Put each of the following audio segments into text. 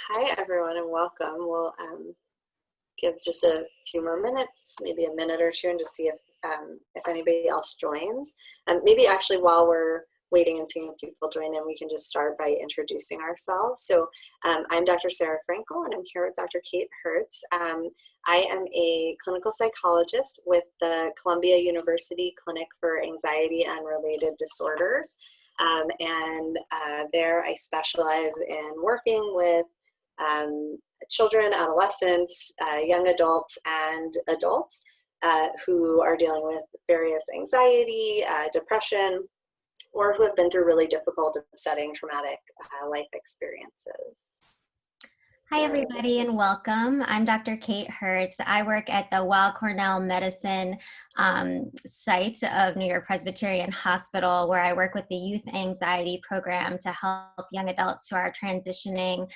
hi everyone and welcome. We'll give just a few more minutes, maybe a minute or two, and just see if anybody else joins. Maybe actually while we're waiting and seeing if people join in, we can just start by introducing ourselves. So I'm Dr. Sarah Frankel, and I'm here with Dr. Kate Hertz. I am a clinical psychologist with the Columbia University Clinic for Anxiety and Related Disorders. There I specialize in working with children, adolescents, young adults, and adults who are dealing with various anxiety, depression, or who have been through really difficult, upsetting, traumatic life experiences. Hi, everybody, and welcome. I'm Dr. Kate Hertz. I work at the Weill Cornell Medicine site of New York-Presbyterian Hospital, where I work with the Youth Anxiety Program to help young adults who are transitioning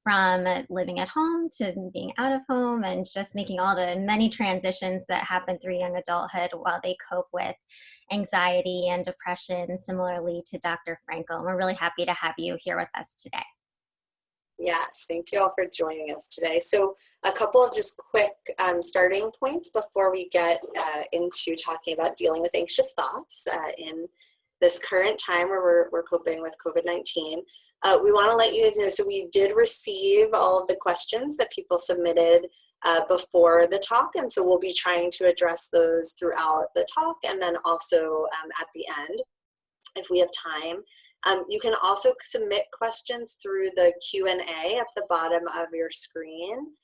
from living at home to being out of home, and just making all the many transitions that happen through young adulthood while they cope with anxiety and depression, similarly to Dr. Frankel. And we're really happy to have you here with us today. Yes, thank you all for joining us today. So a couple of just quick starting points before we get into talking about dealing with anxious thoughts in this current time where we're coping with COVID-19. We want to let you guys know, so we did receive all of the questions that people submitted before the talk, and so we'll be trying to address those throughout the talk and then also at the end if we have time. You can also submit questions through the Q&A at the bottom of your screen.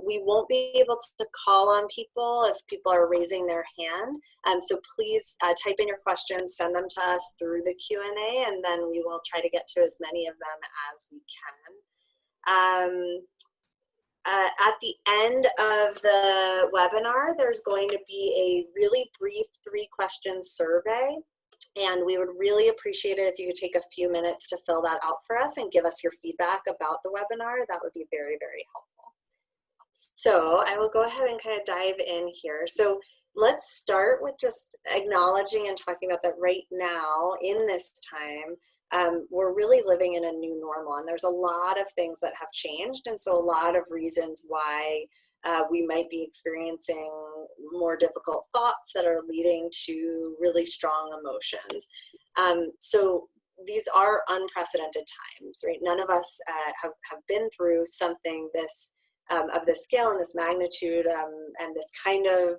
We won't be able to call on people if people are raising their hand. So please type in your questions, send them to us through the Q&A, and then we will try to get to as many of them as we can. At the end of the webinar, there's going to be a really brief 3-question survey. And we would really appreciate it if you could take a few minutes to fill that out for us and give us your feedback about the webinar. That would be very, very helpful. So I will go ahead and kind of dive in here. So let's start with just acknowledging and talking about that right now in this time. We're really living in a new normal, and there's a lot of things that have changed. And so a lot of reasons why we might be experiencing more difficult thoughts that are leading to really strong emotions. So these are unprecedented times, right? None of us have been through something of this scale and this magnitude and this kind of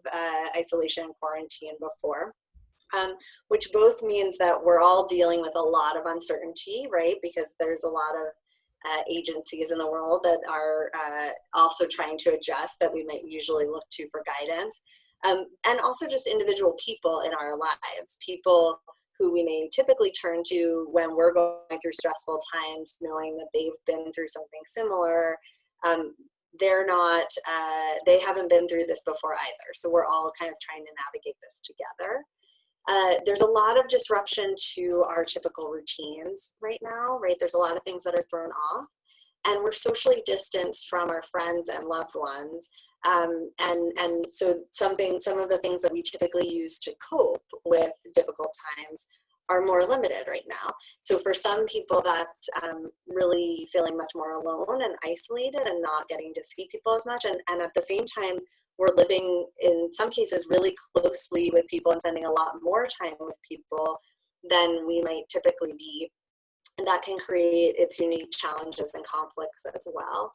isolation and quarantine before. Which both means that we're all dealing with a lot of uncertainty, right? Because there's a lot of agencies in the world that are also trying to adjust that we might usually look to for guidance. And also just individual people in our lives, people who we may typically turn to when we're going through stressful times, knowing that they've been through something similar. They haven't been through this before either. So we're all kind of trying to navigate this together. There's a lot of disruption to our typical routines right now, right? There's a lot of things that are thrown off, and we're socially distanced from our friends and loved ones. And so some of the things that we typically use to cope with difficult times are more limited right now. So for some people, that's really feeling much more alone and isolated and not getting to see people as much. And at the same time, we're living, in some cases, really closely with people and spending a lot more time with people than we might typically be. And that can create its unique challenges and conflicts as well.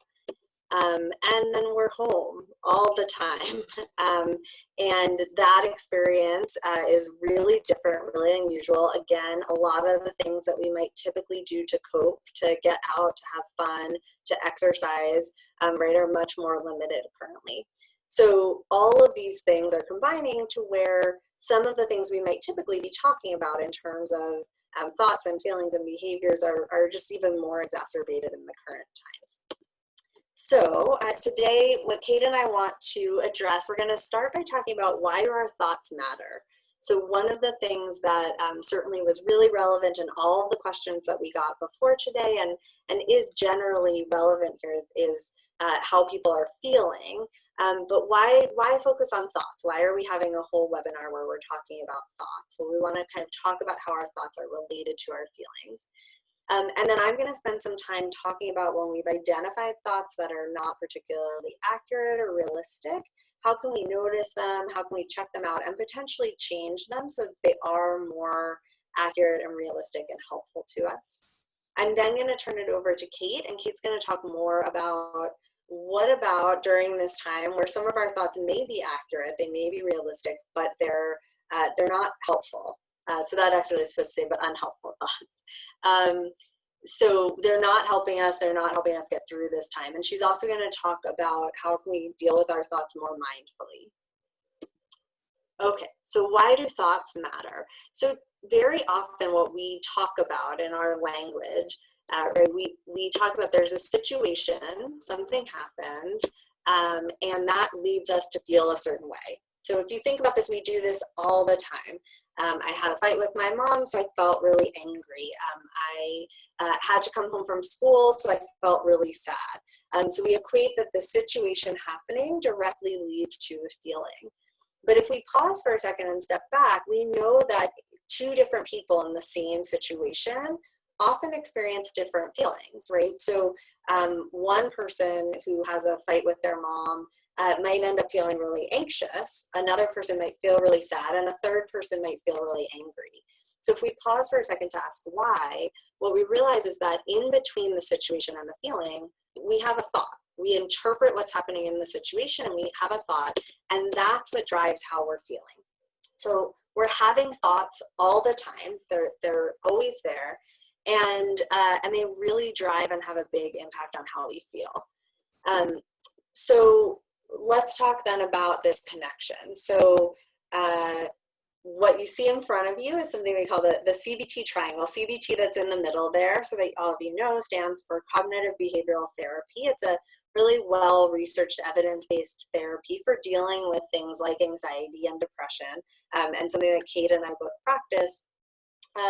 And then we're home all the time. And that experience is really different, really unusual. Again, a lot of the things that we might typically do to cope, to get out, to have fun, to exercise, right, are much more limited currently. So all of these things are combining to where some of the things we might typically be talking about in terms of thoughts and feelings and behaviors are just even more exacerbated in the current times. So today, what Kate and I want to address, we're going to start by talking about why do our thoughts matter. So one of the things that certainly was really relevant in all of the questions that we got before today and is generally relevant here is how people are feeling. But why focus on thoughts? Why are we having a whole webinar where we're talking about thoughts? Well, we want to kind of talk about how our thoughts are related to our feelings. And then I'm going to spend some time talking about when we've identified thoughts that are not particularly accurate or realistic. How can we notice them? How can we check them out and potentially change them so that they are more accurate and realistic and helpful to us? I'm then going to turn it over to Kate, and Kate's going to talk more about what about during this time where some of our thoughts may be accurate, they may be realistic, but they're not helpful. So that actually is supposed to say, but unhelpful thoughts. So they're not helping us get through this time. And she's also going to talk about how can we deal with our thoughts more mindfully. Okay, so why do thoughts matter? So very often what we talk about in our language, right, we talk about there's a situation, something happens, and that leads us to feel a certain way. So if you think about this, we do this all the time. I had a fight with my mom, so I felt really angry. I had to come home from school, so I felt really sad. So we equate that the situation happening directly leads to the feeling. But if we pause for a second and step back, we know that two different people in the same situation often experience different feelings, right? So one person who has a fight with their mom might end up feeling really anxious. Another person might feel really sad, and a third person might feel really angry. So if we pause for a second to ask why, what we realize is that in between the situation and the feeling, we have a thought. We interpret what's happening in the situation, and we have a thought, and that's what drives how we're feeling. So we're having thoughts all the time. They're always there, and they really drive and have a big impact on how we feel. So let's talk then about this connection. So what you see in front of you is something we call the CBT triangle. CBT that's in the middle there, so that all of you know, stands for cognitive behavioral therapy. It's a really well-researched evidence-based therapy for dealing with things like anxiety and depression, and something that Kate and I both practice.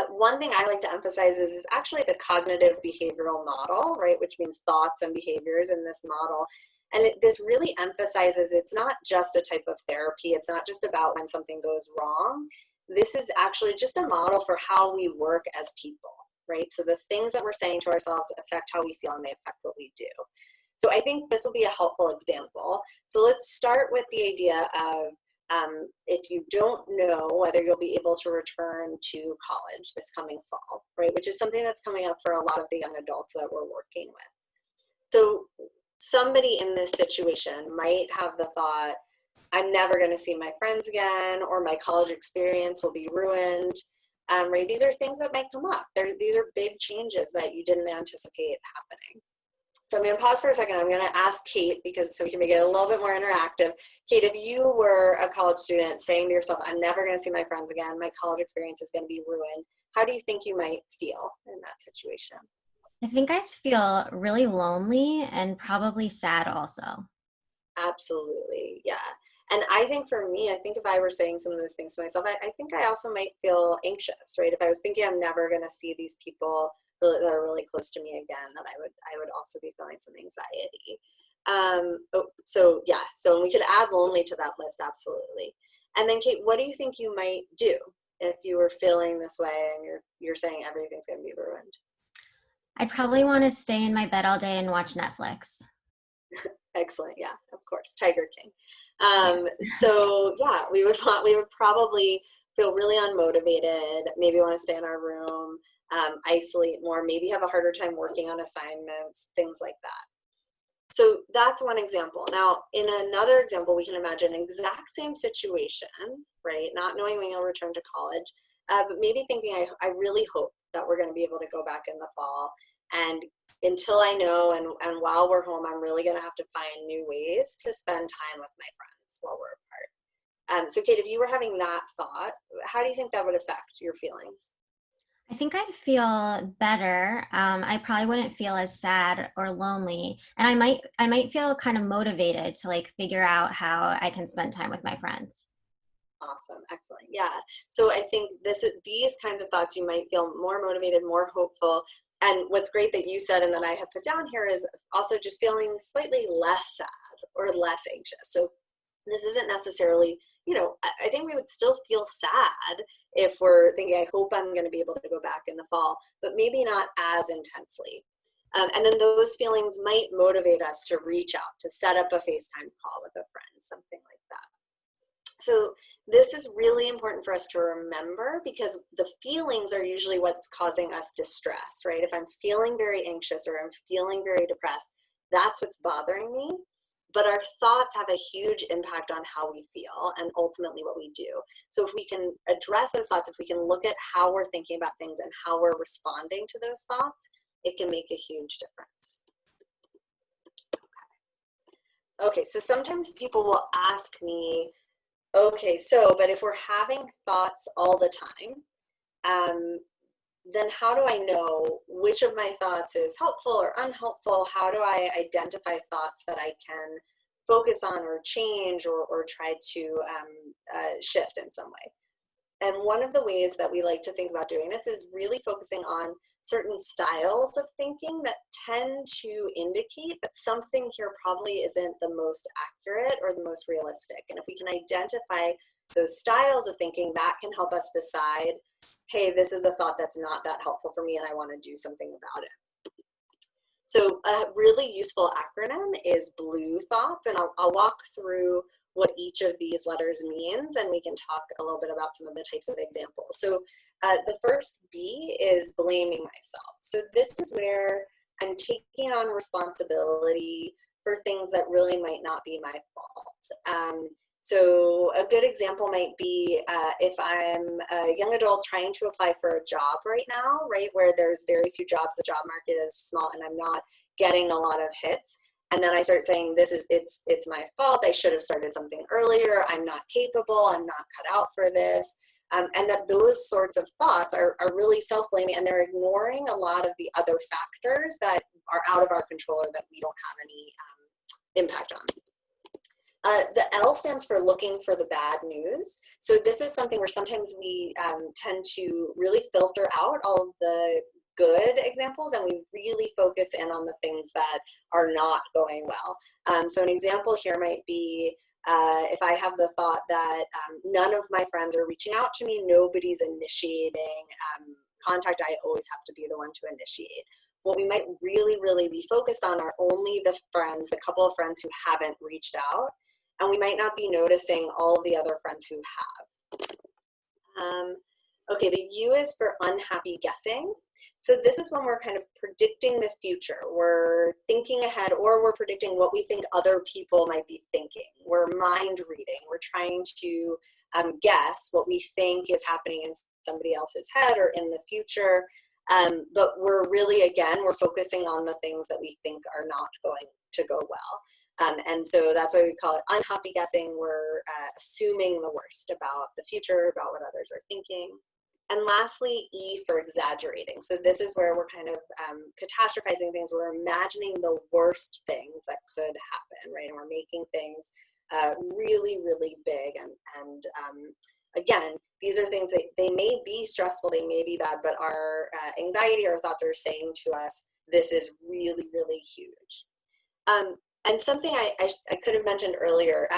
One thing I like to emphasize is actually the cognitive behavioral model, right, which means thoughts and behaviors in this model. And this really emphasizes it's not just a type of therapy. It's not just about when something goes wrong. This is actually just a model for how we work as people, right? So the things that we're saying to ourselves affect how we feel, and they affect what we do. So I think this will be a helpful example. So let's start with the idea of if you don't know whether you'll be able to return to college this coming fall, right? Which is something that's coming up for a lot of the young adults that we're working with. So somebody in this situation might have the thought, I'm never going to see my friends again, or my college experience will be ruined. Right? These are things that might come up. These are big changes that you didn't anticipate happening. So I'm going to pause for a second. I'm going to ask Kate, so we can make it a little bit more interactive. Kate, if you were a college student saying to yourself, I'm never going to see my friends again, my college experience is going to be ruined, how do you think you might feel in that situation? I think I'd feel really lonely and probably sad also. Absolutely, yeah. And I think for me, I think if I were saying some of those things to myself, I think I also might feel anxious, right? If I was thinking I'm never going to see these people that are really close to me again, that I would also be feeling some anxiety. So yeah, so we could add lonely to that list, absolutely. And then Kate, what do you think you might do if you were feeling this way and you're saying everything's going to be ruined? I'd probably want to stay in my bed all day and watch Netflix. Excellent. Yeah, of course. Tiger King. So yeah, we would probably feel really unmotivated, maybe want to stay in our room, isolate more, maybe have a harder time working on assignments, things like that. So that's one example. Now, in another example, we can imagine an exact same situation, right? Not knowing when you'll return to college, but maybe thinking, I really hope that we're going to be able to go back in the fall. And until I know, and while we're home, I'm really going to have to find new ways to spend time with my friends while we're apart. So Kate, if you were having that thought, how do you think that would affect your feelings? I think I'd feel better. I probably wouldn't feel as sad or lonely, and I might feel kind of motivated to like figure out how I can spend time with my friends. Awesome. Excellent. Yeah. So I think these kinds of thoughts, you might feel more motivated, more hopeful. And what's great that you said and that I have put down here is also just feeling slightly less sad or less anxious. So this isn't necessarily, I think we would still feel sad if we're thinking, I hope I'm going to be able to go back in the fall, but maybe not as intensely. And then those feelings might motivate us to reach out, to set up a FaceTime call with a friend, something like that. So this is really important for us to remember, because the feelings are usually what's causing us distress, right? If I'm feeling very anxious or I'm feeling very depressed, that's what's bothering me. But our thoughts have a huge impact on how we feel and ultimately what we do. So if we can address those thoughts, if we can look at how we're thinking about things and how we're responding to those thoughts, it can make a huge difference. Okay, so sometimes people will ask me, okay, so, but if we're having thoughts all the time, then how do I know which of my thoughts is helpful or unhelpful? How do I identify thoughts that I can focus on or change or try to shift in some way? And one of the ways that we like to think about doing this is really focusing on certain styles of thinking that tend to indicate that something here probably isn't the most accurate or the most realistic. And if we can identify those styles of thinking, that can help us decide, hey, this is a thought that's not that helpful for me and I want to do something about it. So a really useful acronym is BLUE thoughts, and I'll walk through what each of these letters means, and we can talk a little bit about some of the types of examples. So the first B is blaming myself. So this is where I'm taking on responsibility for things that really might not be my fault. So a good example might be if I'm a young adult trying to apply for a job right now, right, where there's very few jobs, the job market is small, and I'm not getting a lot of hits. And then I start saying, it's my fault, I should have started something earlier, I'm not capable, I'm not cut out for this. And that those sorts of thoughts are really self-blaming, and they're ignoring a lot of the other factors that are out of our control or that we don't have any impact on. The L stands for looking for the bad news. So this is something where sometimes we tend to really filter out all of the good examples, and we really focus in on the things that are not going well. So an example here might be if I have the thought that none of my friends are reaching out to me, nobody's initiating contact, I always have to be the one to initiate. What we might really be focused on are only the couple of friends who haven't reached out, and we might not be noticing all the other friends who have. Okay, the U is for unhappy guessing. So this is when we're kind of predicting the future. We're thinking ahead, or we're predicting what we think other people might be thinking. We're mind reading. We're trying to guess what we think is happening in somebody else's head or in the future. But we're really, again, we're focusing on the things that we think are not going to go well. And so that's why we call it unhappy guessing. We're assuming the worst about the future, about what others are thinking. And lastly, E for exaggerating. So this is where we're kind of catastrophizing things. We're imagining the worst things that could happen, right? And we're making things really big. And again, these are things that they may be stressful, they may be bad, but our anxiety, our thoughts are saying to us, this is really huge. And something I could have mentioned earlier.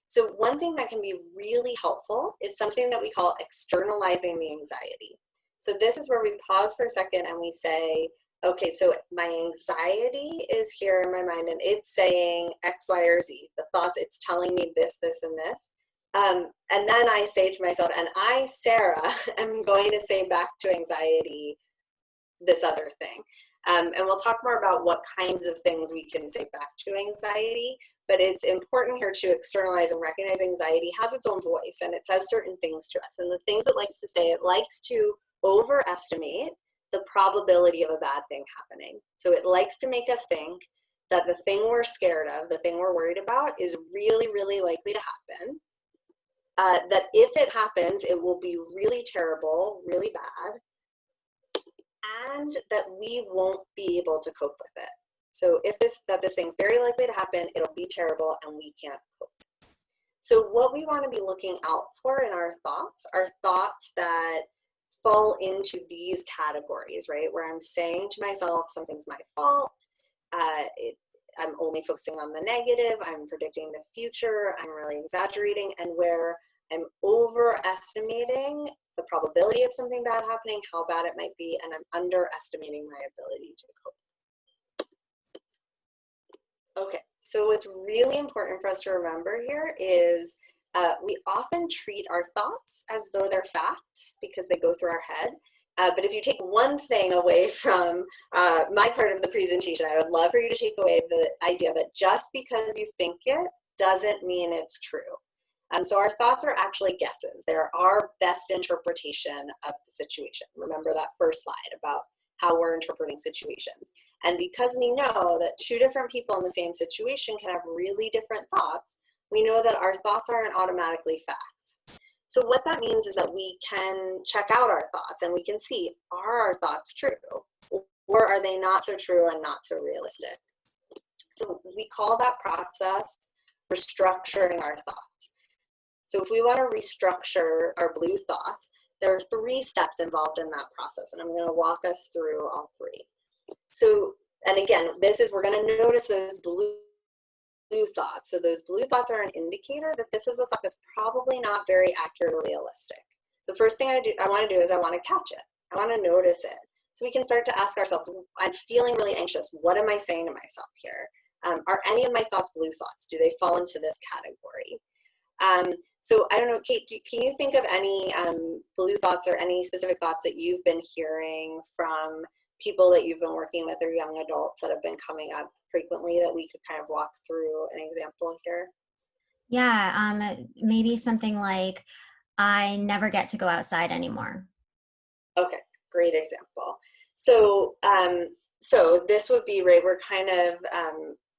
So one thing that can be really helpful is something that we call externalizing the anxiety. So this is where we pause for a second and we say, okay, so my anxiety is here in my mind and it's saying X, Y, or Z. The thoughts, it's telling me this, and this. And then I say to myself, and I, Sarah, am going to say back to anxiety this other thing. And we'll talk more about what kinds of things we can say back to anxiety, but it's important here to externalize and recognize anxiety has its own voice and it says certain things to us. And the things it likes to say, it likes to overestimate the probability of a bad thing happening. So it likes to make us think that the thing we're scared of, the thing we're worried about is really likely to happen. That if it happens, it will be really terrible, really bad, and that we won't be able to cope with it. So if this thing's very likely to happen, it'll be terrible and we can't cope. So what we want to be looking out for in our thoughts are thoughts that fall into these categories, right? Where I'm saying to myself, something's my fault. I'm only focusing on the negative. I'm predicting the future. I'm really exaggerating. And where I'm overestimating the probability of something bad happening, how bad it might be, and I'm underestimating my ability to cope. Okay, so what's really important for us to remember here is we often treat our thoughts as though they're facts because they go through our head. But if you take one thing away from my part of the presentation, I would love for you to take away the idea that just because you think it doesn't mean it's true. So our thoughts are actually guesses. They're our best interpretation of the situation. Remember that first slide about how we're interpreting situations. And because we know that two different people in the same situation can have really different thoughts, we know that our thoughts aren't automatically facts. So what that means is that we can check out our thoughts and we can see, are our thoughts true? Or are they not so true and not so realistic? So we call that process restructuring our thoughts. So if we want to restructure our blue thoughts, there are 3 steps involved in that process, and I'm going to walk us through all 3. So, and again, we're going to notice those blue thoughts. So those blue thoughts are an indicator that this is a thought that's probably not very accurate or realistic. So the first thing I want to do is I want to catch it. I want to notice it. So we can start to ask ourselves, I'm feeling really anxious. What am I saying to myself here? Are any of my thoughts blue thoughts? Do they fall into this category? So I don't know, Kate, can you think of any blue thoughts or any specific thoughts that you've been hearing from people that you've been working with or young adults that have been coming up frequently that we could kind of walk through an example here? Yeah, maybe something like, I never get to go outside anymore. Okay, great example. So, so this would be, right, we're kind of,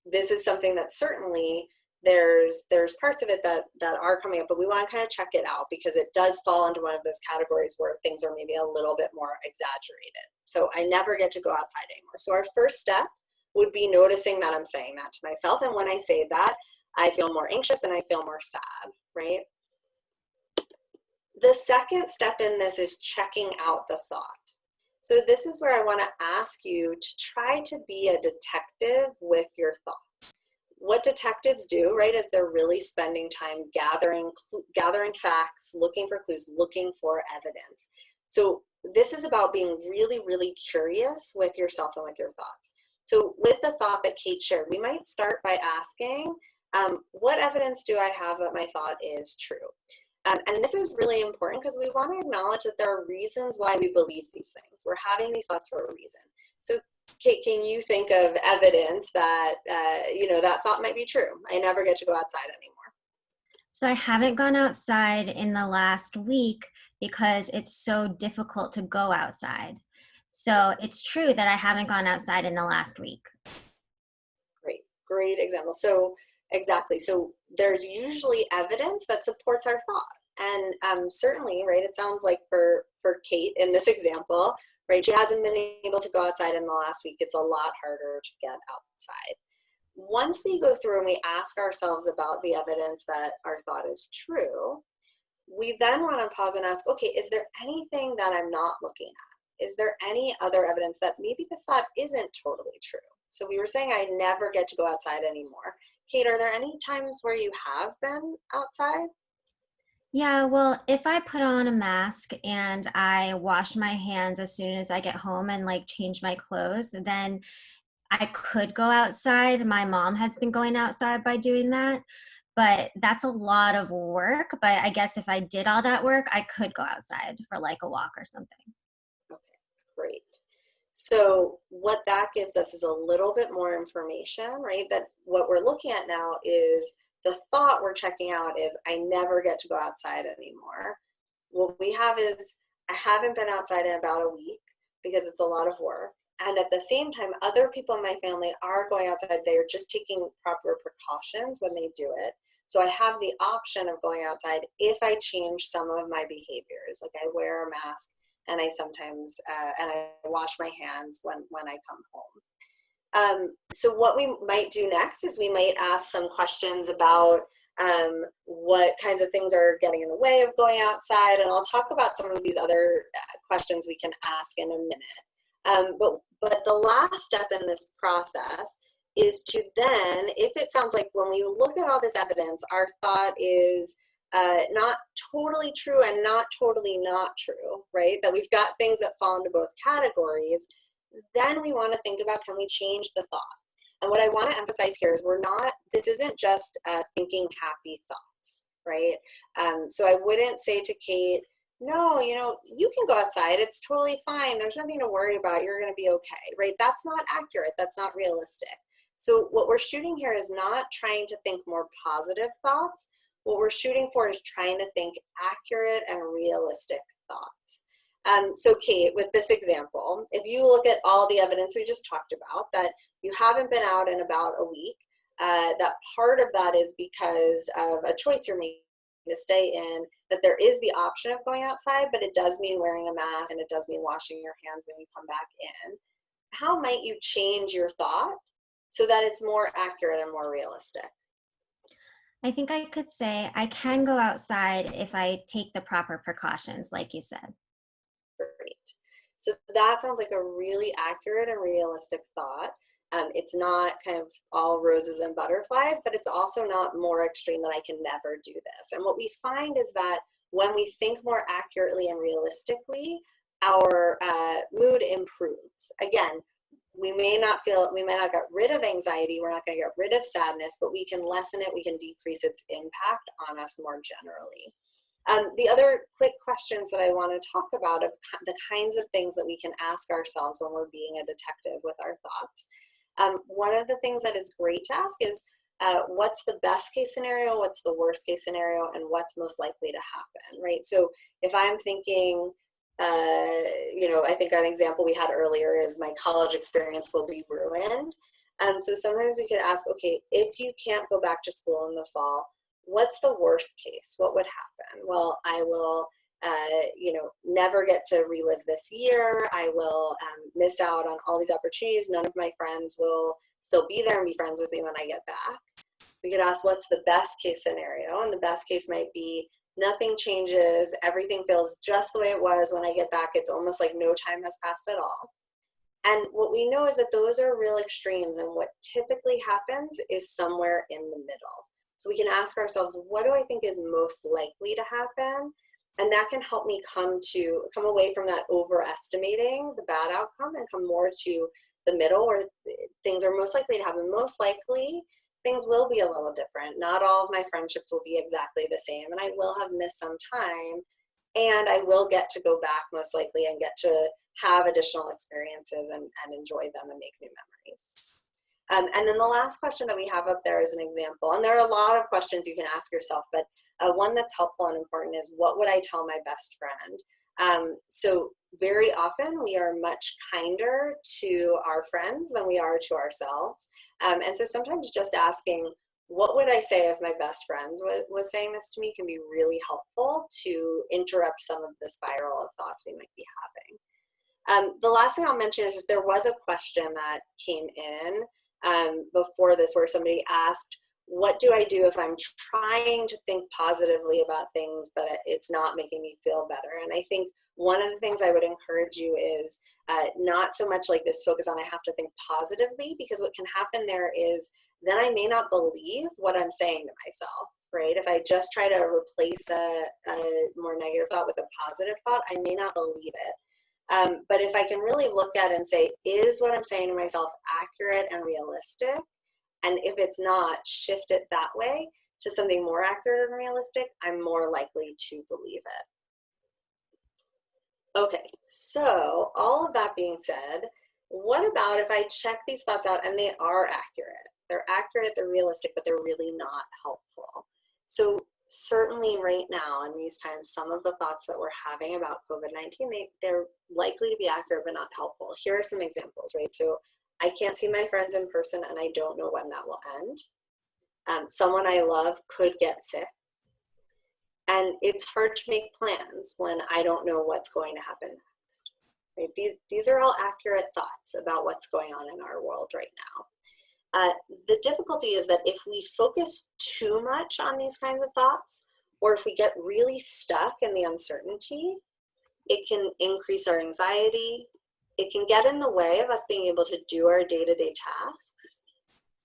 this is something that certainly there's parts of it that are coming up, but we want to kind of check it out because it does fall into one of those categories where things are maybe a little bit more exaggerated. So I never get to go outside anymore. So our first step would be noticing that I'm saying that to myself. And when I say that, I feel more anxious and I feel more sad, right? The second step in this is checking out the thought. So this is where I want to ask you to try to be a detective with your thoughts. What detectives do, right, is they're really spending time gathering facts, looking for clues, looking for evidence. So this is about being really, really curious with yourself and with your thoughts. So with the thought that Kate shared, we might start by asking, what evidence do I have that my thought is true? And this is really important because we want to acknowledge that there are reasons why we believe these things. We're having these thoughts for a reason. So Kate, can you think of evidence that, that thought might be true? I never get to go outside anymore. So I haven't gone outside in the last week because it's so difficult to go outside. So it's true that I haven't gone outside in the last week. Great example. So exactly. So there's usually evidence that supports our thought. And certainly, right, it sounds like for Kate in this example, right, she hasn't been able to go outside in the last week. It's a lot harder to get outside. Once we go through and we ask ourselves about the evidence that our thought is true, we then want to pause and ask, okay, is there anything that I'm not looking at? Is there any other evidence that maybe this thought isn't totally true? So we were saying I never get to go outside anymore. Kate, are there any times where you have been outside? Yeah, well, if I put on a mask and I wash my hands as soon as I get home and like change my clothes, then I could go outside. My mom has been going outside by doing that, but that's a lot of work. But I guess if I did all that work, I could go outside for like a walk or something. Okay, great. So what that gives us is a little bit more information, right? That what we're looking at now is the thought we're checking out is I never get to go outside anymore. What we have is I haven't been outside in about a week because it's a lot of work. And at the same time, other people in my family are going outside. They're just taking proper precautions when they do it. So I have the option of going outside if I change some of my behaviors. Like I wear a mask and I sometimes, and I wash my hands when I come home. So what we might do next is we might ask some questions about what kinds of things are getting in the way of going outside. And I'll talk about some of these other questions we can ask in a minute. But the last step in this process is to then, if it sounds like when we look at all this evidence, our thought is not totally true and not totally not true, right? That we've got things that fall into both categories, then we want to think about, can we change the thought? And what I want to emphasize here is this isn't just thinking happy thoughts, right? So I wouldn't say to Kate, no, you can go outside. It's totally fine. There's nothing to worry about. You're going to be okay, right? That's not accurate. That's not realistic. So what we're shooting here is not trying to think more positive thoughts. What we're shooting for is trying to think accurate and realistic thoughts. So Kate, with this example, if you look at all the evidence we just talked about, that you haven't been out in about a week, that part of that is because of a choice you're making to stay in, that there is the option of going outside, but it does mean wearing a mask and it does mean washing your hands when you come back in. How might you change your thought so that it's more accurate and more realistic? I think I could say I can go outside if I take the proper precautions, like you said. Great. So that sounds like a really accurate and realistic thought. It's not kind of all roses and butterflies, but it's also not more extreme than I can never do this. And what we find is that when we think more accurately and realistically, our mood improves. Again, we may not get rid of anxiety, we're not going to get rid of sadness, but we can lessen it, we can decrease its impact on us more generally. The other quick questions that I want to talk about of the kinds of things that we can ask ourselves when we're being a detective with our thoughts. One of the things that is great to ask is, what's the best case scenario, what's the worst case scenario, and what's most likely to happen, right? So if I'm thinking, I think an example we had earlier is my college experience will be ruined. So sometimes we could ask, okay, if you can't go back to school in the fall, what's the worst case? What would happen? Well, I will, never get to relive this year. I will miss out on all these opportunities. None of my friends will still be there and be friends with me when I get back. We could ask, what's the best case scenario? And the best case might be nothing changes. Everything feels just the way it was when I get back. It's almost like no time has passed at all. And what we know is that those are real extremes. And what typically happens is somewhere in the middle. So we can ask ourselves, what do I think is most likely to happen? And that can help me come away from that overestimating the bad outcome and come more to the middle where things are most likely to happen. Most likely, things will be a little different. Not all of my friendships will be exactly the same, and I will have missed some time, and I will get to go back most likely and get to have additional experiences and enjoy them and make new memories. And then the last question that we have up there is an example. And there are a lot of questions you can ask yourself, but one that's helpful and important is, what would I tell my best friend? So very often we are much kinder to our friends than we are to ourselves. And so sometimes just asking, what would I say if my best friend was saying this to me, can be really helpful to interrupt some of the spiral of thoughts we might be having. The last thing I'll mention is just there was a question that came in before this where somebody asked, what do I do if I'm trying to think positively about things, but it's not making me feel better? And I think one of the things I would encourage you is not so much like this focus on I have to think positively, because what can happen there is then I may not believe what I'm saying to myself, right? If I just try to replace a more negative thought with a positive thought, I may not believe it. But if I can really look at it and say, is what I'm saying to myself accurate and realistic? And if it's not, shift it that way to something more accurate and realistic, I'm more likely to believe it. Okay, so all of that being said, what about if I check these thoughts out and they are accurate? They're accurate, they're realistic, but they're really not helpful. So certainly right now in these times, some of the thoughts that we're having about COVID-19, they're likely to be accurate but not helpful. Here are some examples, right? So I can't see my friends in person and I don't know when that will end. Someone I love could get sick. And it's hard to make plans when I don't know what's going to happen next. Right? These are all accurate thoughts about what's going on in our world right now. The difficulty is that if we focus too much on these kinds of thoughts, or if we get really stuck in the uncertainty, it can increase our anxiety. It can get in the way of us being able to do our day-to-day tasks.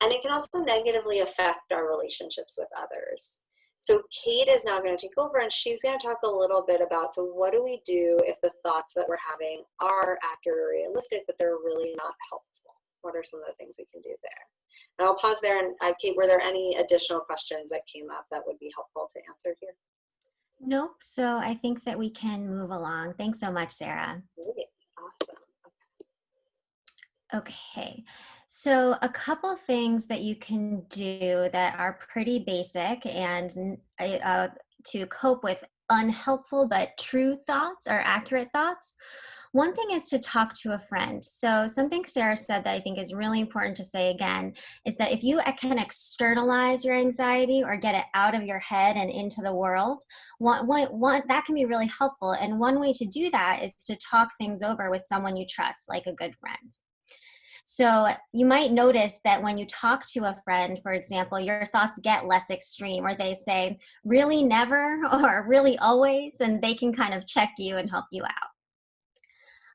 And it can also negatively affect our relationships with others. So Kate is now going to take over, and she's going to talk a little bit about, so what do we do if the thoughts that we're having are accurate or realistic, but they're really not helpful? What are some of the things we can do there? And I'll pause there. And Kate, were there any additional questions that came up that would be helpful to answer here? Nope. So I think that we can move along. Thanks so much, Sarah. Great. Awesome. Okay. So a couple things that you can do that are pretty basic and to cope with unhelpful but true thoughts or accurate thoughts. One thing is to talk to a friend. So something Sarah said that I think is really important to say again is that if you can externalize your anxiety or get it out of your head and into the world, that can be really helpful. And one way to do that is to talk things over with someone you trust, like a good friend. So you might notice that when you talk to a friend, for example, your thoughts get less extreme, or they say, really never, or really always, and they can kind of check you and help you out.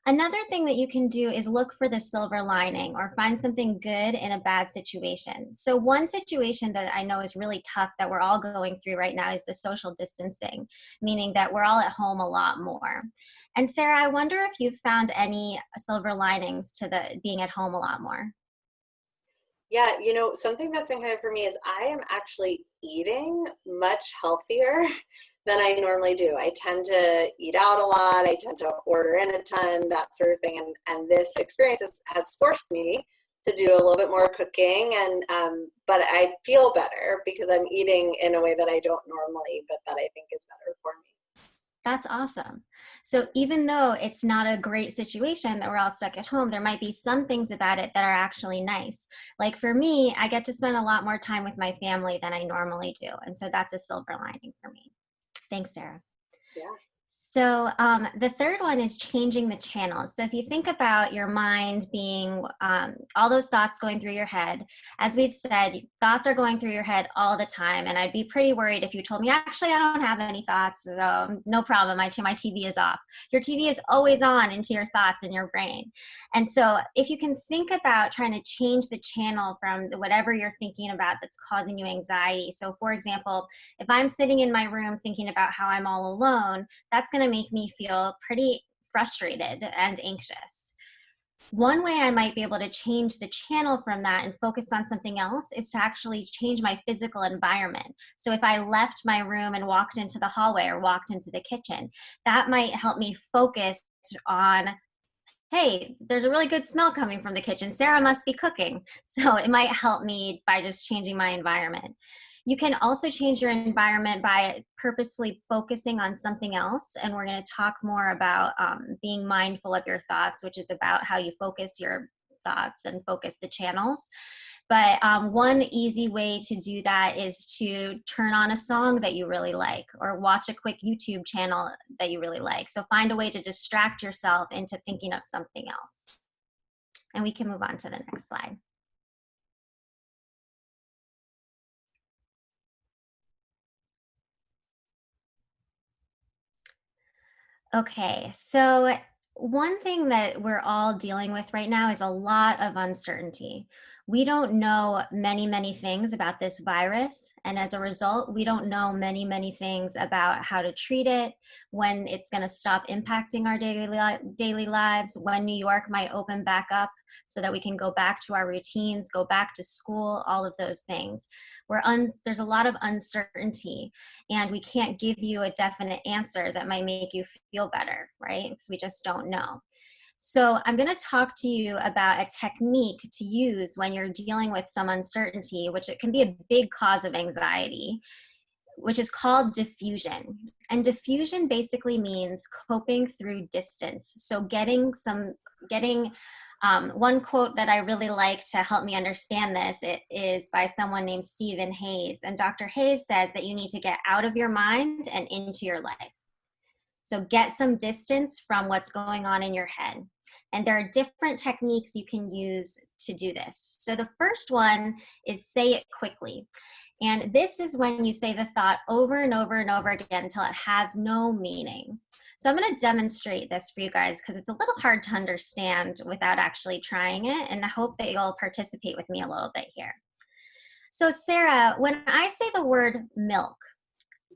Another thing that you can do is look for the silver lining or find something good in a bad situation. So one situation that I know is really tough that we're all going through right now is the social distancing, meaning that we're all at home a lot more. And Sarah, I wonder if you've found any silver linings to the being at home a lot more. Yeah, something that's been kind of for me is I am actually eating much healthier than I normally do. I tend to eat out a lot. I tend to order in a ton, that sort of thing. And this experience has forced me to do a little bit more cooking. But I feel better because I'm eating in a way that I don't normally, but that I think is better for me. That's awesome. So even though it's not a great situation that we're all stuck at home, there might be some things about it that are actually nice. Like for me, I get to spend a lot more time with my family than I normally do. And so that's a silver lining for me. Thanks, Sarah. Yeah. So the third one is changing the channels. So if you think about your mind being all those thoughts going through your head, as we've said, thoughts are going through your head all the time. And I'd be pretty worried if you told me, actually, I don't have any thoughts. So no problem. My TV is off. Your TV is always on into your thoughts in your brain. And so if you can think about trying to change the channel from whatever you're thinking about that's causing you anxiety. So for example, if I'm sitting in my room thinking about how I'm all alone, that's going to make me feel pretty frustrated and anxious. One way I might be able to change the channel from that and focus on something else is to actually change my physical environment. So if I left my room and walked into the hallway or walked into the kitchen, that might help me focus on, hey, there's a really good smell coming from the kitchen. Sarah must be cooking. So it might help me by just changing my environment. You can also change your environment by purposefully focusing on something else. And we're going to talk more about being mindful of your thoughts, which is about how you focus your thoughts and focus the channels. But one easy way to do that is to turn on a song that you really like or watch a quick YouTube channel that you really like. So find a way to distract yourself into thinking of something else. And we can move on to the next slide. Okay, so one thing that we're all dealing with right now is a lot of uncertainty. We don't know many things about this virus, and as a result, we don't know many things about how to treat it, when it's going to stop impacting our daily lives, when New York might open back up so that we can go back to our routines, go back to school, all of those things. There's a lot of uncertainty, and we can't give you a definite answer that might make you feel better, right? Because we just don't know. So I'm going to talk to you about a technique to use when you're dealing with some uncertainty, which it can be a big cause of anxiety, which is called diffusion. And diffusion basically means coping through distance. So getting one quote that I really like to help me understand this, it is by someone named Stephen Hayes. And Dr. Hayes says that you need to get out of your mind and into your life. So get some distance from what's going on in your head. And there are different techniques you can use to do this. So the first one is say it quickly. And this is when you say the thought over and over and over again until it has no meaning. So I'm going to demonstrate this for you guys because it's a little hard to understand without actually trying it. And I hope that you'll participate with me a little bit here. So Sarah, when I say the word milk,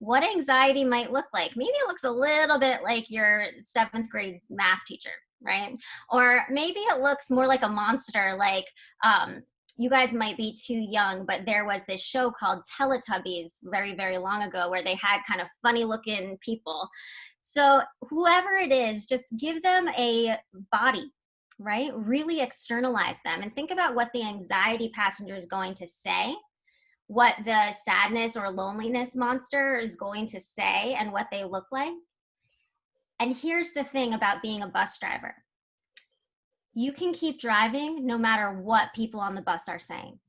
what anxiety might look like. Maybe it looks a little bit like your 7th grade math teacher, right? Or maybe it looks more like a monster, like you guys might be too young, but there was this show called Teletubbies very, very long ago where they had kind of funny looking people. So whoever it is, just give them a body, right? Really externalize them and think about what the anxiety passenger is going to say, what the sadness or loneliness monster is going to say, and what they look like. And here's the thing about being a bus driver. You can keep driving no matter what people on the bus are saying.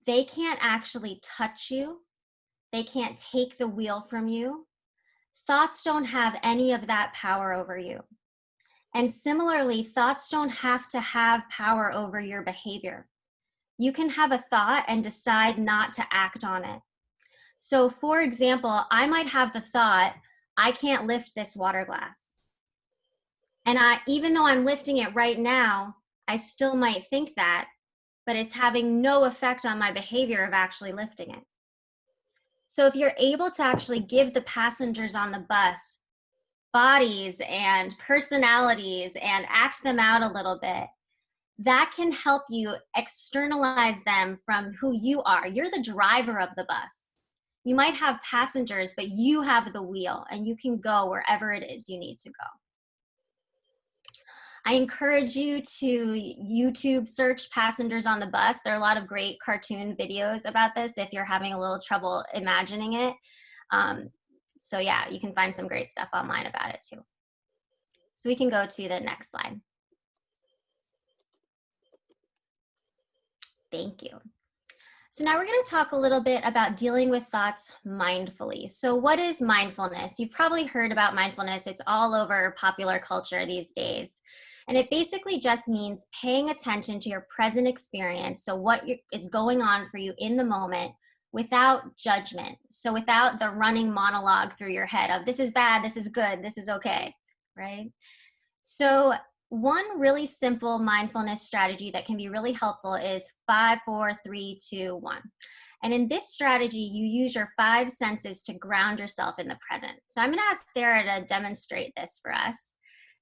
They can't actually touch you. They can't take the wheel from you. Thoughts don't have any of that power over you. And similarly, thoughts don't have to have power over your behavior. You can have a thought and decide not to act on it. So for example, I might have the thought, I can't lift this water glass. And even though I'm lifting it right now, I still might think that, but it's having no effect on my behavior of actually lifting it. So if you're able to actually give the passengers on the bus bodies and personalities and act them out a little bit, that can help you externalize them from who you are. You're the driver of the bus. You might have passengers, but you have the wheel and you can go wherever it is you need to go. I encourage you to YouTube search passengers on the bus. There are a lot of great cartoon videos about this if you're having a little trouble imagining it. So yeah, you can find some great stuff online about it too. So we can go to the next slide. Thank you. So now we're going to talk a little bit about dealing with thoughts mindfully. So what is mindfulness? You've probably heard about mindfulness. It's all over popular culture these days. And it basically just means paying attention to your present experience. So what is going on for you in the moment without judgment. So without the running monologue through your head of this is bad, this is good, this is okay, right? So one really simple mindfulness strategy that can be really helpful is 5, 4, 3, 2, 1. And in this strategy, you use your 5 senses to ground yourself in the present. So I'm going to ask Sarah to demonstrate this for us.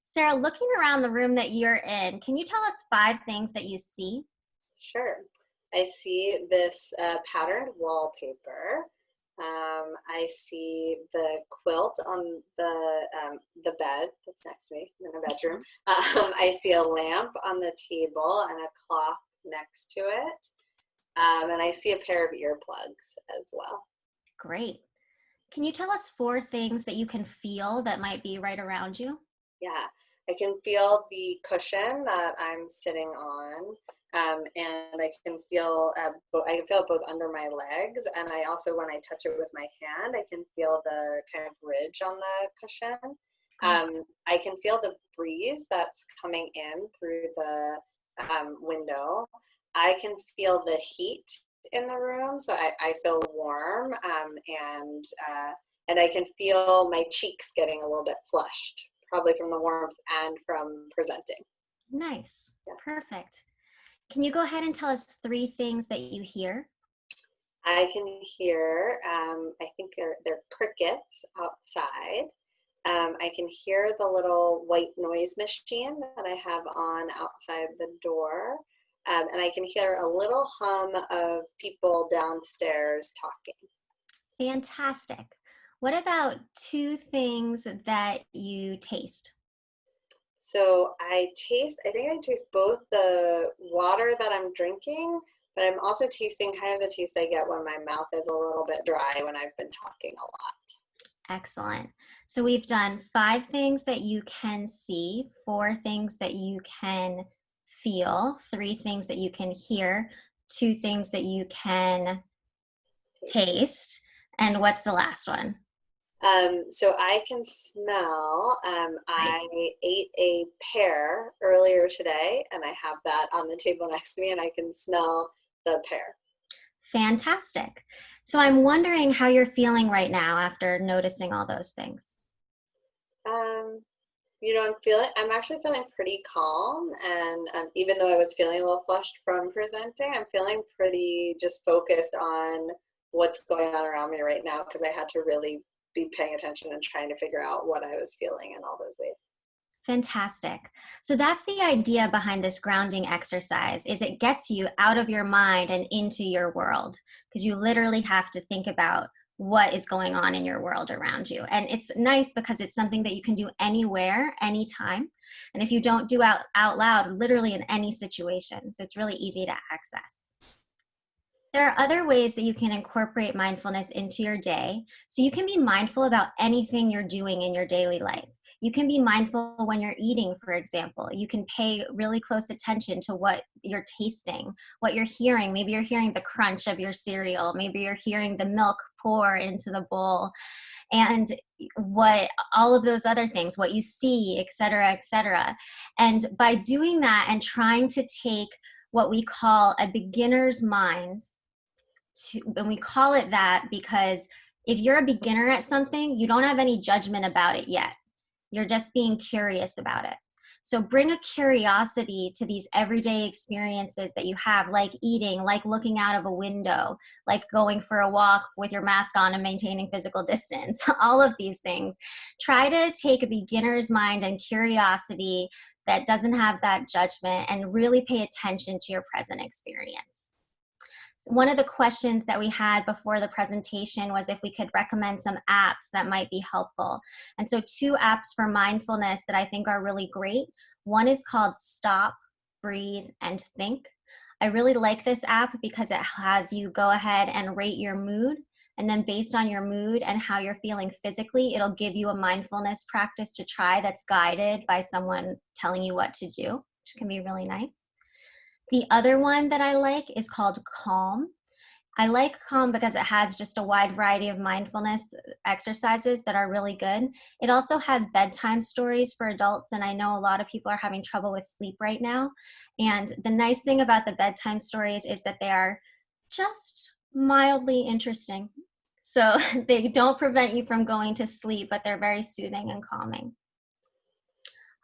Sarah, looking around the room that you're in, can you tell us 5 things that you see? Sure. I see this patterned wallpaper. I see the quilt on the bed that's next to me in the bedroom. I see a lamp on the table and a clock next to it. And I see a pair of earplugs as well. Great. Can you tell us 4 things that you can feel that might be right around you? Yeah, I can feel the cushion that I'm sitting on. And I can feel it both under my legs, and I also, when I touch it with my hand, I can feel the kind of ridge on the cushion. I can feel the breeze that's coming in through the window. I can feel the heat in the room, so I feel warm, and I can feel my cheeks getting a little bit flushed, probably from the warmth and from presenting. Nice. Yeah. Perfect. Can you go ahead and tell us 3 things that you hear? I can hear, I think they're crickets outside. I can hear the little white noise machine that I have on outside the door. And I can hear a little hum of people downstairs talking. Fantastic. What about 2 things that you taste? So I think I taste both the water that I'm drinking, but I'm also tasting kind of the taste I get when my mouth is a little bit dry when I've been talking a lot. Excellent. So we've done 5 things that you can see, 4 things that you can feel, 3 things that you can hear, 2 things that you can taste. And what's the last one? So I can smell. I ate a pear earlier today, and I have that on the table next to me, and I can smell the pear. Fantastic. So I'm wondering how you're feeling right now after noticing all those things. I'm actually feeling pretty calm, and even though I was feeling a little flushed from presenting, I'm feeling pretty just focused on what's going on around me right now, because I had to really be paying attention and trying to figure out what I was feeling in all those ways. Fantastic. So that's the idea behind this grounding exercise, is it gets you out of your mind and into your world, because you literally have to think about what is going on in your world around you. And it's nice because it's something that you can do anywhere, anytime. And if you don't do out loud, literally in any situation. So it's really easy to access. There are other ways that you can incorporate mindfulness into your day. So you can be mindful about anything you're doing in your daily life. You can be mindful when you're eating, for example. You can pay really close attention to what you're tasting, what you're hearing. Maybe you're hearing the crunch of your cereal. Maybe you're hearing the milk pour into the bowl. And what all of those other things, what you see, et cetera, et cetera. And by doing that and trying to take what we call a beginner's mind, and we call it that because if you're a beginner at something, you don't have any judgment about it yet. You're just being curious about it. So bring a curiosity to these everyday experiences that you have, like eating, like looking out of a window, like going for a walk with your mask on and maintaining physical distance, all of these things. Try to take a beginner's mind and curiosity that doesn't have that judgment and really pay attention to your present experience. One of the questions that we had before the presentation was if we could recommend some apps that might be helpful. And so 2 apps for mindfulness that I think are really great. One is called Stop, Breathe, and Think. I really like this app because it has you go ahead and rate your mood. And then based on your mood and how you're feeling physically, it'll give you a mindfulness practice to try that's guided by someone telling you what to do, which can be really nice. The other one that I like is called Calm. I like Calm because it has just a wide variety of mindfulness exercises that are really good. It also has bedtime stories for adults, and I know a lot of people are having trouble with sleep right now. And the nice thing about the bedtime stories is that they are just mildly interesting. So they don't prevent you from going to sleep, but they're very soothing and calming.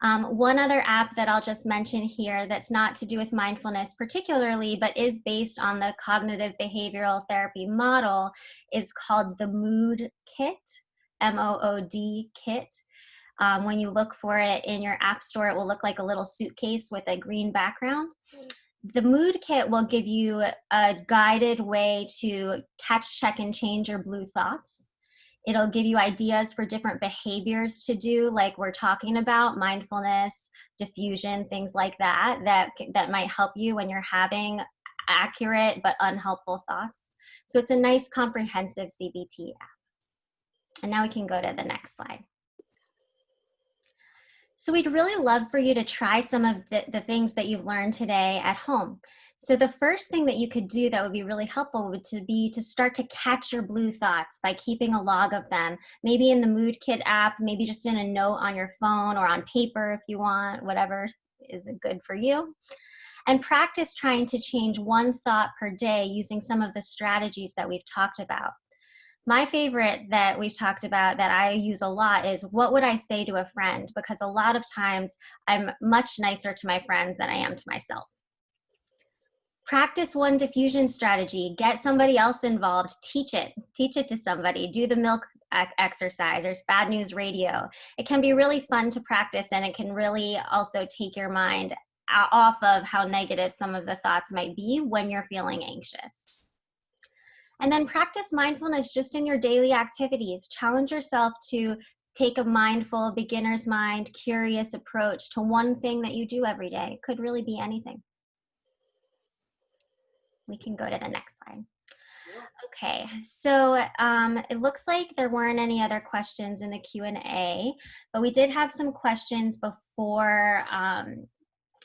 One other app that I'll just mention here that's not to do with mindfulness particularly, but is based on the cognitive behavioral therapy model is called the Mood Kit, MOOD Kit. When you look for it in your app store, it will look like a little suitcase with a green background. The Mood Kit will give you a guided way to catch, check, and change your blue thoughts. It'll give you ideas for different behaviors to do, like we're talking about, mindfulness, diffusion, things like that, that might help you when you're having accurate but unhelpful thoughts. So it's a nice comprehensive CBT app. And now we can go to the next slide. So we'd really love for you to try some of the things that you've learned today at home. So the first thing that you could do that would be really helpful would be to start to catch your blue thoughts by keeping a log of them, maybe in the Mood Kit app, maybe just in a note on your phone or on paper if you want, whatever is good for you. And practice trying to change one thought per day using some of the strategies that we've talked about. My favorite that we've talked about that I use a lot is what would I say to a friend? Because a lot of times I'm much nicer to my friends than I am to myself. Practice one diffusion strategy, get somebody else involved, teach it to somebody, do the milk exercise, there's bad news radio. It can be really fun to practice, and it can really also take your mind off of how negative some of the thoughts might be when you're feeling anxious. And then practice mindfulness just in your daily activities. Challenge yourself to take a mindful, beginner's mind, curious approach to one thing that you do every day. It could really be anything. We can go to the next slide. Okay, so it looks like there weren't any other questions in the Q&A, but we did have some questions before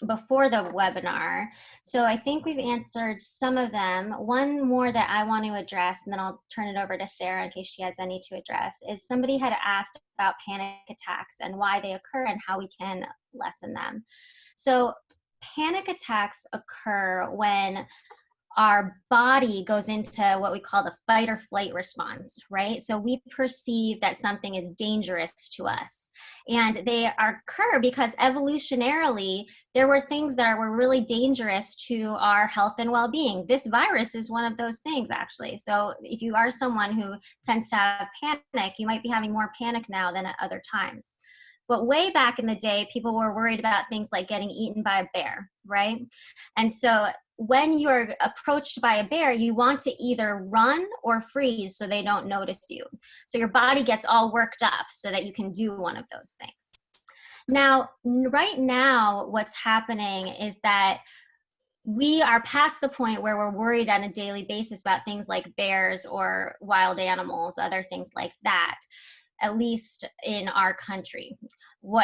the webinar. So I think we've answered some of them. One more that I want to address, and then I'll turn it over to Sarah in case she has any to address, is somebody had asked about panic attacks and why they occur and how we can lessen them. So panic attacks occur when our body goes into what we call the fight or flight response, right? So we perceive that something is dangerous to us. And they occur because evolutionarily, there were things that were really dangerous to our health and well-being. This virus is one of those things, actually. So if you are someone who tends to have panic, you might be having more panic now than at other times. But way back in the day, people were worried about things like getting eaten by a bear, right? And so when you're approached by a bear, you want to either run or freeze so they don't notice you. So your body gets all worked up so that you can do one of those things. Now, right now, what's happening is that we are past the point where we're worried on a daily basis about things like bears or wild animals, other things like that, at least in our country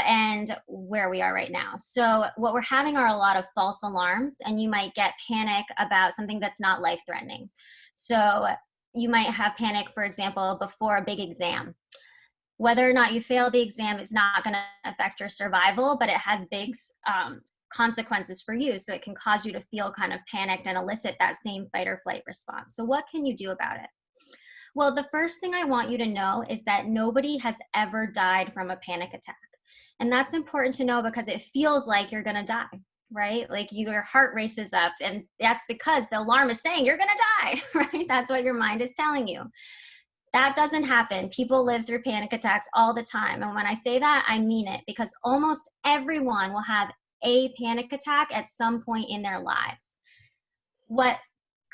and where we are right now. So what we're having are a lot of false alarms, and you might get panic about something that's not life-threatening. So you might have panic, for example, before a big exam. Whether or not you fail the exam, it's not going to affect your survival, but it has big consequences for you. So it can cause you to feel kind of panicked and elicit that same fight or flight response. So what can you do about it? Well, the first thing I want you to know is that nobody has ever died from a panic attack. And that's important to know because it feels like you're going to die, right? Like your heart races up, and that's because the alarm is saying you're going to die, right? That's what your mind is telling you. That doesn't happen. People live through panic attacks all the time. And when I say that, I mean it, because almost everyone will have a panic attack at some point in their lives. What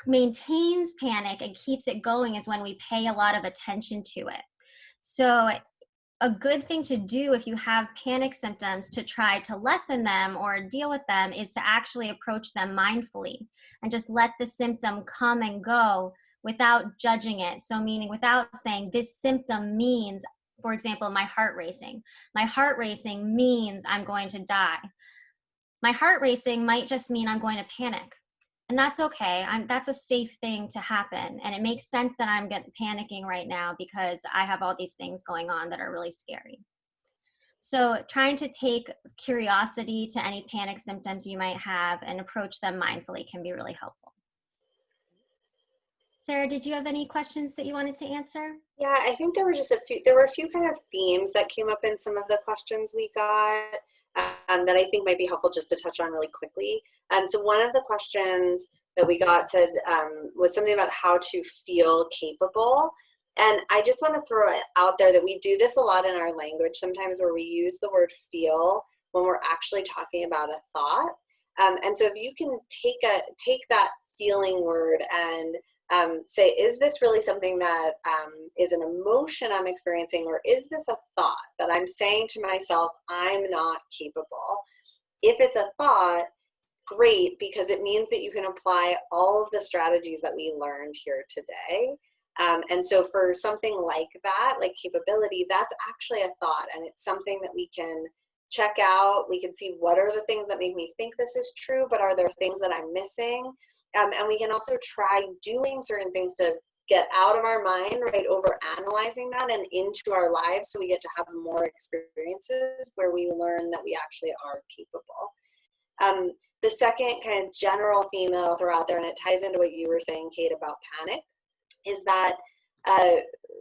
maintains panic and keeps it going is when we pay a lot of attention to it. So a good thing to do if you have panic symptoms to try to lessen them or deal with them is to actually approach them mindfully and just let the symptom come and go without judging it. So meaning without saying this symptom means, for example, my heart racing. My heart racing means I'm going to die. My heart racing might just mean I'm going to panic. And that's okay. That's a safe thing to happen. And it makes sense that I'm panicking right now because I have all these things going on that are really scary. So trying to take curiosity to any panic symptoms you might have and approach them mindfully can be really helpful. Sarah, did you have any questions that you wanted to answer? Yeah, I think there were a few kind of themes that came up in some of the questions we got that I think might be helpful just to touch on really quickly. So one of the questions that we got said was something about how to feel capable. And I just want to throw it out there that we do this a lot in our language sometimes, where we use the word feel when we're actually talking about a thought. And so if you can take that feeling word and say, is this really something that is an emotion I'm experiencing, or is this a thought that I'm saying to myself, I'm not capable? If it's a thought, great, because it means that you can apply all of the strategies that we learned here today. And so for something like that, like capability, that's actually a thought, and it's something that we can check out. We can see what are the things that make me think this is true, but are there things that I'm missing? And we can also try doing certain things to get out of our mind, right, over analyzing that and into our lives, so we get to have more experiences where we learn that we actually are capable. The second kind of general theme that I'll throw out there, and it ties into what you were saying, Kate, about panic, is that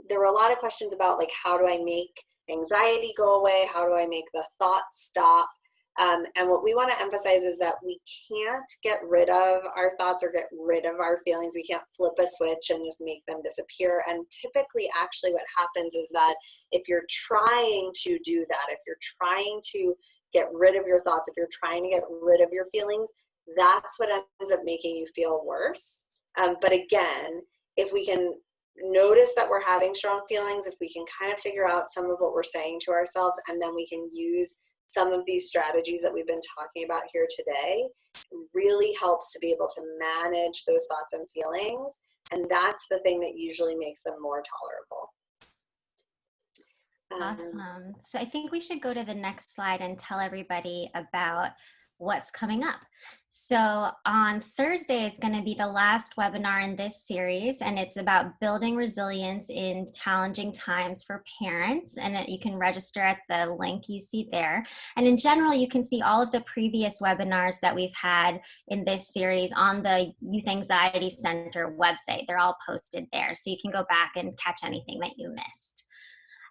there were a lot of questions about, like, how do I make anxiety go away? How do I make the thoughts stop? And what we want to emphasize is that we can't get rid of our thoughts or get rid of our feelings. We can't flip a switch and just make them disappear. And typically, actually, what happens is that if you're trying to do that, if you're trying to get rid of your thoughts, if you're trying to get rid of your feelings, that's what ends up making you feel worse. But again, if we can notice that we're having strong feelings, if we can kind of figure out some of what we're saying to ourselves, and then we can use some of these strategies that we've been talking about here today, really helps to be able to manage those thoughts and feelings. And that's the thing that usually makes them more tolerable. Awesome. So I think we should go to the next slide and tell everybody about what's coming up. So on Thursday is going to be the last webinar in this series, and it's about building resilience in challenging times for parents. And you can register at the link you see there. And in general, you can see all of the previous webinars that we've had in this series on the Youth Anxiety Center website. They're all posted there, so you can go back and catch anything that you missed.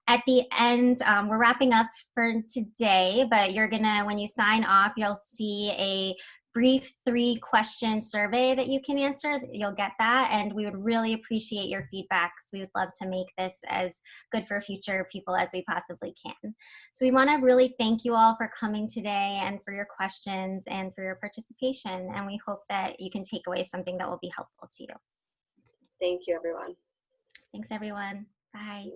At the end, we're wrapping up for today, but you're gonna, when you sign off, you'll see a brief 3-question survey that you can answer. You'll get that, and we would really appreciate your feedback because we would love to make this as good for future people as we possibly can. So we wanna really thank you all for coming today and for your questions and for your participation, and we hope that you can take away something that will be helpful to you. Thank you, everyone. Thanks, everyone. Bye.